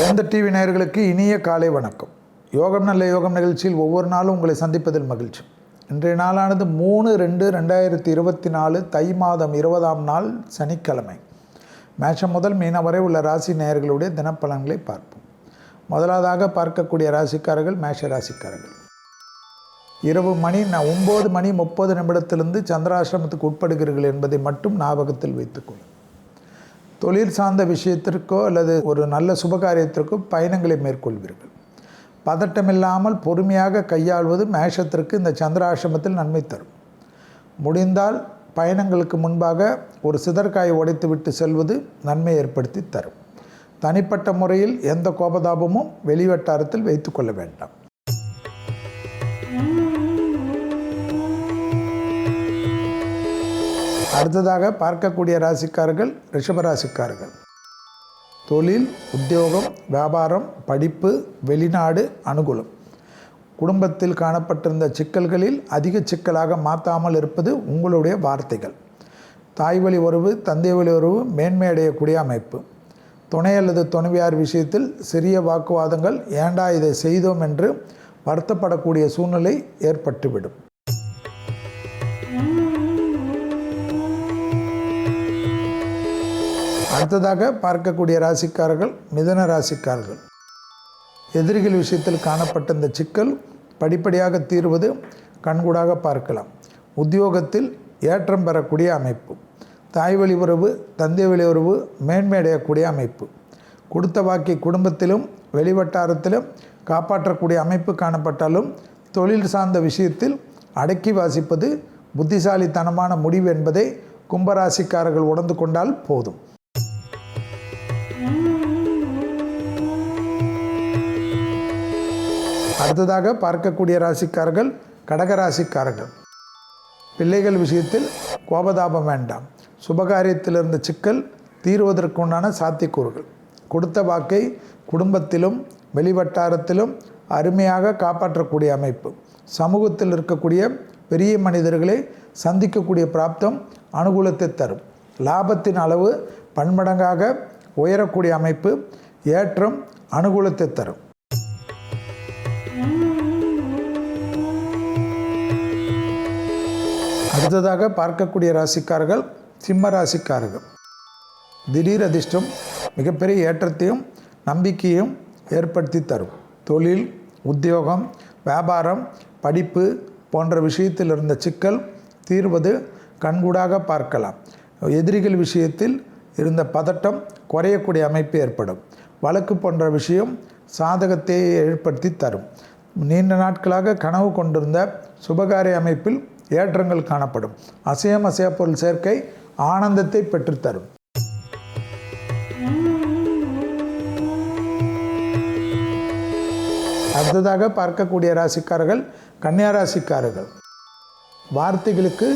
வேந்த TV நேயர்களுக்கு இனிய காலை வணக்கம். யோகம் நல்ல யோகம் நிகழ்ச்சியில் ஒவ்வொரு நாளும் உங்களை சந்திப்பதில் மகிழ்ச்சி. இன்றைய நாளானது 3/2/2024 தை மாதம் 20ஆம் நாள் சனிக்கிழமை. மேஷம் முதல் மீனம் வரை உள்ள ராசி நேயர்களுடைய தினப்பலன்களை பார்ப்போம். முதலாவதாக பார்க்கக்கூடிய ராசிக்காரர்கள் மேஷ ராசிக்காரர்கள். இரவு 9:30 சந்திராசிரமத்துக்கு உட்படுகிறீர்கள் என்பதை மட்டும் ஞாபகத்தில் வைத்துக்கொள்ளும். தொழில் சார்ந்த விஷயத்திற்கோ அல்லது ஒரு நல்ல சுபகாரியத்திற்கோ பயணங்களை மேற்கொள்வீர்கள். பதட்டமில்லாமல் பொறுமையாக கையாள்வது மேஷத்திற்கு இந்த சந்திராசிரமத்தில் நன்மை தரும். முடிந்தால் பயணங்களுக்கு முன்பாக ஒரு சிதற்காயை உடைத்துவிட்டு செல்வது நன்மை ஏற்படுத்தி தரும். தனிப்பட்ட முறையில் எந்த கோபதாபமும் வெளிவட்டாரத்தில் வைத்துக்கொள்ள வேண்டாம். அடுத்ததாக பார்க்கக்கூடிய ராசிக்காரர்கள் ரிஷபராசிக்காரர்கள். தொழில், உத்தியோகம், வியாபாரம், படிப்பு, வெளிநாடு அனுகூலம். குடும்பத்தில் காணப்பட்டிருந்த சிக்கல்களில் அதிக சிக்கலாக மாற்றாமல் இருப்பது உங்களுடைய வார்த்தைகள். தாய் வழி உறவு, தந்தை வழி உறவு மேன்மை அடையக்கூடிய அமைப்பு. துணை அல்லது துணைவியார் விஷயத்தில் சிறிய வாக்குவாதங்கள், ஏண்டா இதை செய்தோம் என்று வருத்தப்படக்கூடிய சூழ்நிலை ஏற்பட்டுவிடும். அடுத்ததாக பார்க்கக்கூடிய ராசிக்காரர்கள் மிதுன ராசிக்காரர்கள். எதிரிகள் விஷயத்தில் காணப்பட்ட இந்த சிக்கல் படிப்படியாக தீர்வது கண்கூடாக பார்க்கலாம். உத்தியோகத்தில் ஏற்றம் பெறக்கூடிய அமைப்பு. தாய் வழி உறவு, தந்தை வழி உறவு மேன்மை அடையக்கூடிய அமைப்பு. கொடுத்த வாக்கை குடும்பத்திலும் வெளிவட்டாரத்திலும் காப்பாற்றக்கூடிய அமைப்பு காணப்பட்டாலும் தொழில் சார்ந்த விஷயத்தில் அடக்கி வாசிப்பது புத்திசாலித்தனமான முடிவு என்பதை கும்பராசிக்காரர்கள் உணர்ந்து கொண்டால் போதும். அடுத்ததாக பார்க்கக்கூடிய ராசிக்காரர்கள் கடகராசிக்காரர்கள். பிள்ளைகள் விஷயத்தில் கோபதாபம் வேண்டாம். சுபகாரியத்தில் இருந்த சிக்கல் தீர்வதற்குண்டான சாத்தியக்கூறுகள். கொடுத்த வாக்கை குடும்பத்திலும் வெளிவட்டாரத்திலும் அருமையாக காப்பாற்றக்கூடிய அமைப்பு. சமூகத்தில் இருக்கக்கூடிய பெரிய மனிதர்களை சந்திக்கக்கூடிய பிராப்தம் அனுகூலத்தை தரும். லாபத்தின் அளவு பன்மடங்காக உயரக்கூடிய அமைப்பு ஏற்றம் அனுகூலத்தை தரும். அடுத்ததாக பார்க்கக்கூடிய ராசிக்காரர்கள் சிம்ம ராசிக்காரர்கள். திடீர் அதிர்ஷ்டம் மிகப்பெரிய ஏற்றத்தையும் நம்பிக்கையும் ஏற்படுத்தி தரும். தொழில், உத்தியோகம், வியாபாரம், படிப்பு போன்ற விஷயத்தில் இருந்த சிக்கல் தீர்வது கண்கூடாக பார்க்கலாம். எதிரிகள் விஷயத்தில் இருந்த பதட்டம் குறையக்கூடிய அமைப்பு ஏற்படும். வழக்கு போன்ற விஷயம் சாதகத்தை ஏற்படுத்தி தரும். நீண்ட நாட்களாக கனவு கொண்டிருந்த சுபகாரிய அமைப்பில் ஏற்றங்கள் காணப்படும். அசையம் அசையா பொருள் சேர்க்கை ஆனந்தத்தை பெற்றுத்தரும். அடுத்ததாக பார்க்கக்கூடிய ராசிக்காரர்கள் கன்னியா ராசிக்காரர்கள். வார்த்தைகளுக்கு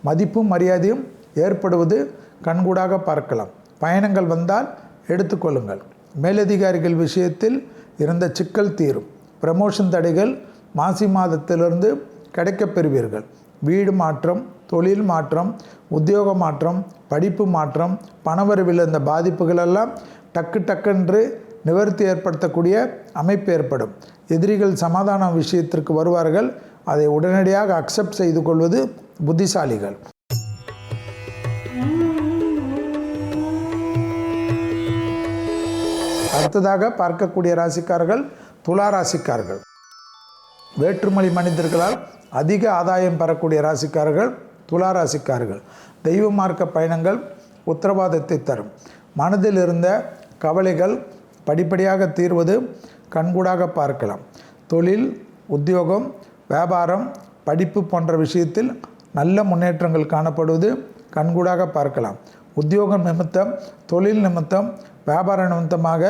மதிப்பும் மரியாதையும் ஏற்படுவது கண்கூடாக பார்க்கலாம். பயணங்கள் வந்தால் எடுத்துக்கொள்ளுங்கள். மேலதிகாரிகள் விஷயத்தில் இருந்த சிக்கல் தீரும். ப்ரமோஷன் தடைகள் மாசி மாதத்திலிருந்து கிடைக்கப் பெறுவீர்கள். வீடு மாற்றம், தொழில் மாற்றம், உத்தியோக மாற்றம், படிப்பு மாற்றம், பணவரவில் இருந்த பாதிப்புகளெல்லாம் டக்குன்று நிவர்த்தி ஏற்படுத்தக்கூடிய அமைப்பு ஏற்படும். எதிரிகள் சமாதான விஷயத்திற்கு வருவார்கள். அதை உடனடியாக அக்செப்ட் செய்து கொள்வது புத்திசாலிகள். அடுத்ததாக பார்க்கக்கூடிய ராசிக்காரர்கள் துலா ராசிக்காரர்கள். வேற்றுமொழி மனிதர்களால் அதிக ஆதாயம் பெறக்கூடிய ராசிக்காரர்கள் துலா ராசிக்காரர்கள். தெய்வ மார்க்க பயணங்கள் உத்தரவாதத்தை தரும். மனதில் இருந்த கவலைகள் படிப்படியாக தீர்வது கண்கூடாக பார்க்கலாம். தொழில், உத்தியோகம், வியாபாரம், படிப்பு போன்ற விஷயத்தில் நல்ல முன்னேற்றங்கள் காணப்படுவது கண்கூடாக பார்க்கலாம். உத்தியோகம் நிமித்தம், தொழில் நிமித்தம், வியாபார நிமித்தமாக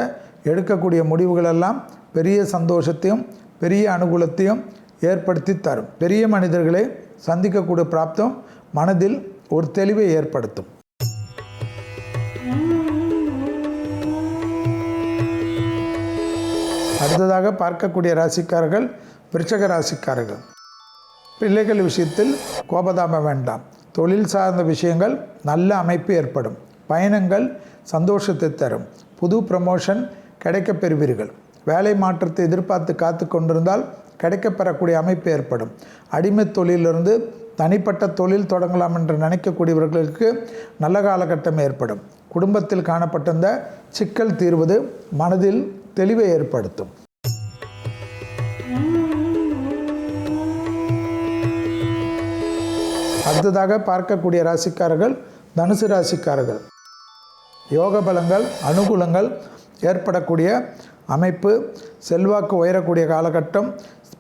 எடுக்கக்கூடிய முடிவுகளெல்லாம் பெரிய சந்தோஷத்தையும் பெரிய அனுகூலத்தையும் ஏற்படுத்தி தரும். பெரிய மனிதர்களை சந்திக்கக்கூடிய பிராப்தம் மனதில் ஒரு தெளிவை ஏற்படுத்தும். அடுத்ததாக பார்க்கக்கூடிய ராசிக்காரர்கள் விருச்சிக ராசிக்காரர்கள். பிள்ளைகள் விஷயத்தில் கோபதாபம் வேண்டாம். தொழில் சார்ந்த விஷயங்கள் நல்ல அமைப்பு ஏற்படும். பயணங்கள் சந்தோஷத்தை தரும். புது ப்ரமோஷன் கிடைக்கப் பெறுவீர்கள். வேலை மாற்றத்தை எதிர்பார்த்து காத்து கொண்டிருந்தால் கிடைக்கப்பெறக்கூடிய அமைப்பு ஏற்படும். அடிமை தொழிலிருந்து தனிப்பட்ட தொழில் தொடங்கலாம் என்று நினைக்கக்கூடியவர்களுக்கு நல்ல காலகட்டம் ஏற்படும். குடும்பத்தில் காணப்பட்ட இந்த சிக்கல் தீர்வது மனதில் தெளிவை ஏற்படுத்தும். அடுத்ததாக பார்க்கக்கூடிய ராசிக்காரர்கள் தனுசு ராசிக்காரர்கள். யோக பலங்கள் அனுகூலங்கள் ஏற்படக்கூடிய அமைப்பு, செல்வாக்கு உயரக்கூடிய காலகட்டம்,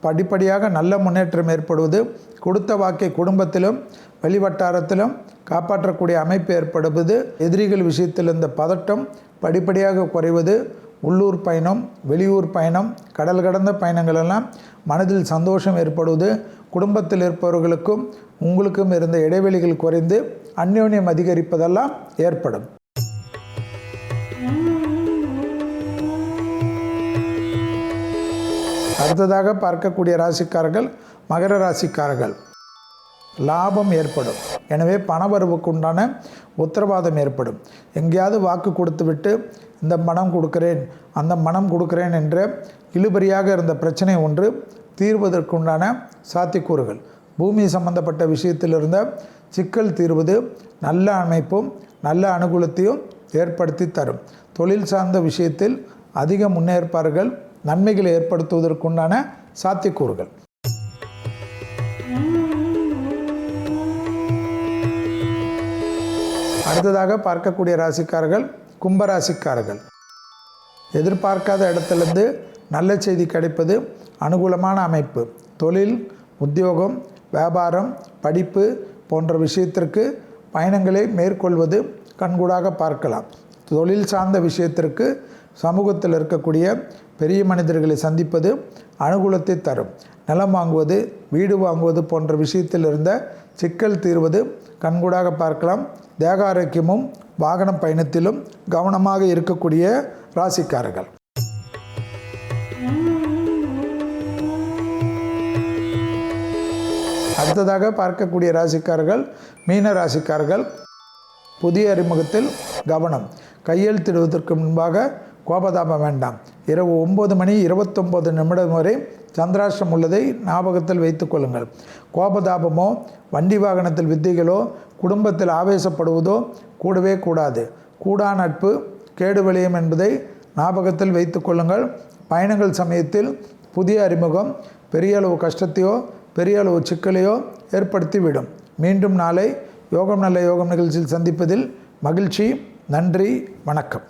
படிப்படியாக நல்ல முன்னேற்றம் ஏற்படுவது, கொடுத்த வாக்கை குடும்பத்திலும் வெளிவட்டாரத்திலும் காப்பாற்றக்கூடிய அமைப்பு ஏற்படுவது, எதிரிகள் விஷயத்தில் இந்த பதட்டம் படிப்படியாக குறைவது, உள்ளூர் பயணம் வெளியூர் பயணம் கடல் கடந்த பயணங்கள் எல்லாம் மனதில் சந்தோஷம் ஏற்படுவது, குடும்பத்தில் இருப்பவர்களுக்கும் உங்களுக்கும் இருந்த இடைவெளிகள் குறைந்து அந்யோன்யம் அதிகரிப்பதெல்லாம் ஏற்படும். அடுத்ததாக பார்க்கக்கூடிய ராசிக்காரர்கள் மகர ராசிக்காரர்கள். லாபம் ஏற்படும். எனவே பணவரவுக்கு உண்டான உத்தரவாதம் ஏற்படும். எங்கேயாவது வாக்கு கொடுத்து விட்டு இந்த பணம் கொடுக்கிறேன் அந்த பணம் கொடுக்கிறேன் என்ற இழுபறியாக இருந்த பிரச்சனை ஒன்று தீர்வதற்குண்டான சாத்தியக்கூறுகள். பூமி சம்பந்தப்பட்ட விஷயத்தில் இருந்த சிக்கல் தீர்வது நல்ல அமைப்பும் நல்ல அனுகூலத்தையும் ஏற்படுத்தி தரும். தொழில் சார்ந்த விஷயத்தில் அதிக முன்னேற்பார்கள் நன்மைகளை ஏற்படுத்துவதற்குண்டான சாத்தியக்கூறுகள். அடுத்ததாக பார்க்கக்கூடிய ராசிக்காரர்கள் கும்பராசிக்காரர்கள். எதிர்பார்க்காத இடத்திலிருந்து நல்ல செய்தி கிடைப்பது அனுகூலமான அமைப்பு. தொழில் உத்தியோகம் வியாபாரம் படிப்பு போன்ற விஷயத்திற்கு பயணங்களை மேற்கொள்வது கண்கூடாக பார்க்கலாம். தொழில் சார்ந்த விஷயத்திற்கு சமூகத்தில் இருக்கக்கூடிய பெரிய மனிதர்களை சந்திப்பது அனுகூலத்தை தரும். நிலம் வாங்குவது வீடு வாங்குவது போன்ற விஷயத்தில் இருந்த சிக்கல் தீர்வது கண்கூடாக பார்க்கலாம். தேக ஆரோக்கியமும் வாகன பயணத்திலும் கவனமாக இருக்கக்கூடிய ராசிக்காரர்கள். அடுத்ததாக பார்க்கக்கூடிய ராசிக்காரர்கள் மீன ராசிக்காரர்கள். புதிய அறிமுகத்தில் கவனம். கையெழுத்திடுவதற்கு முன்பாக கோபதாபம் வேண்டாம். இரவு 9:29 வரை சந்திராஷ்டிரம் உள்ளதை ஞாபகத்தில் வைத்துக் கொள்ளுங்கள். கோபதாபமோ வண்டி வாகனத்தில் வித்தைகளோ குடும்பத்தில் ஆவேசப்படுவதோ கூடவே கூடாது. கூடா நட்பு கேடு விளையும் என்பதை ஞாபகத்தில் வைத்து கொள்ளுங்கள். பயணங்கள் சமயத்தில் புதிய அறிமுகம் பெரிய அளவு கஷ்டத்தையோ பெரிய அளவு சிக்கலையோ ஏற்படுத்திவிடும். மீண்டும் நாளை யோகம் நல்ல யோகம் நிகழ்ச்சியில் சந்திப்பதில் மகிழ்ச்சி. நன்றி, வணக்கம்.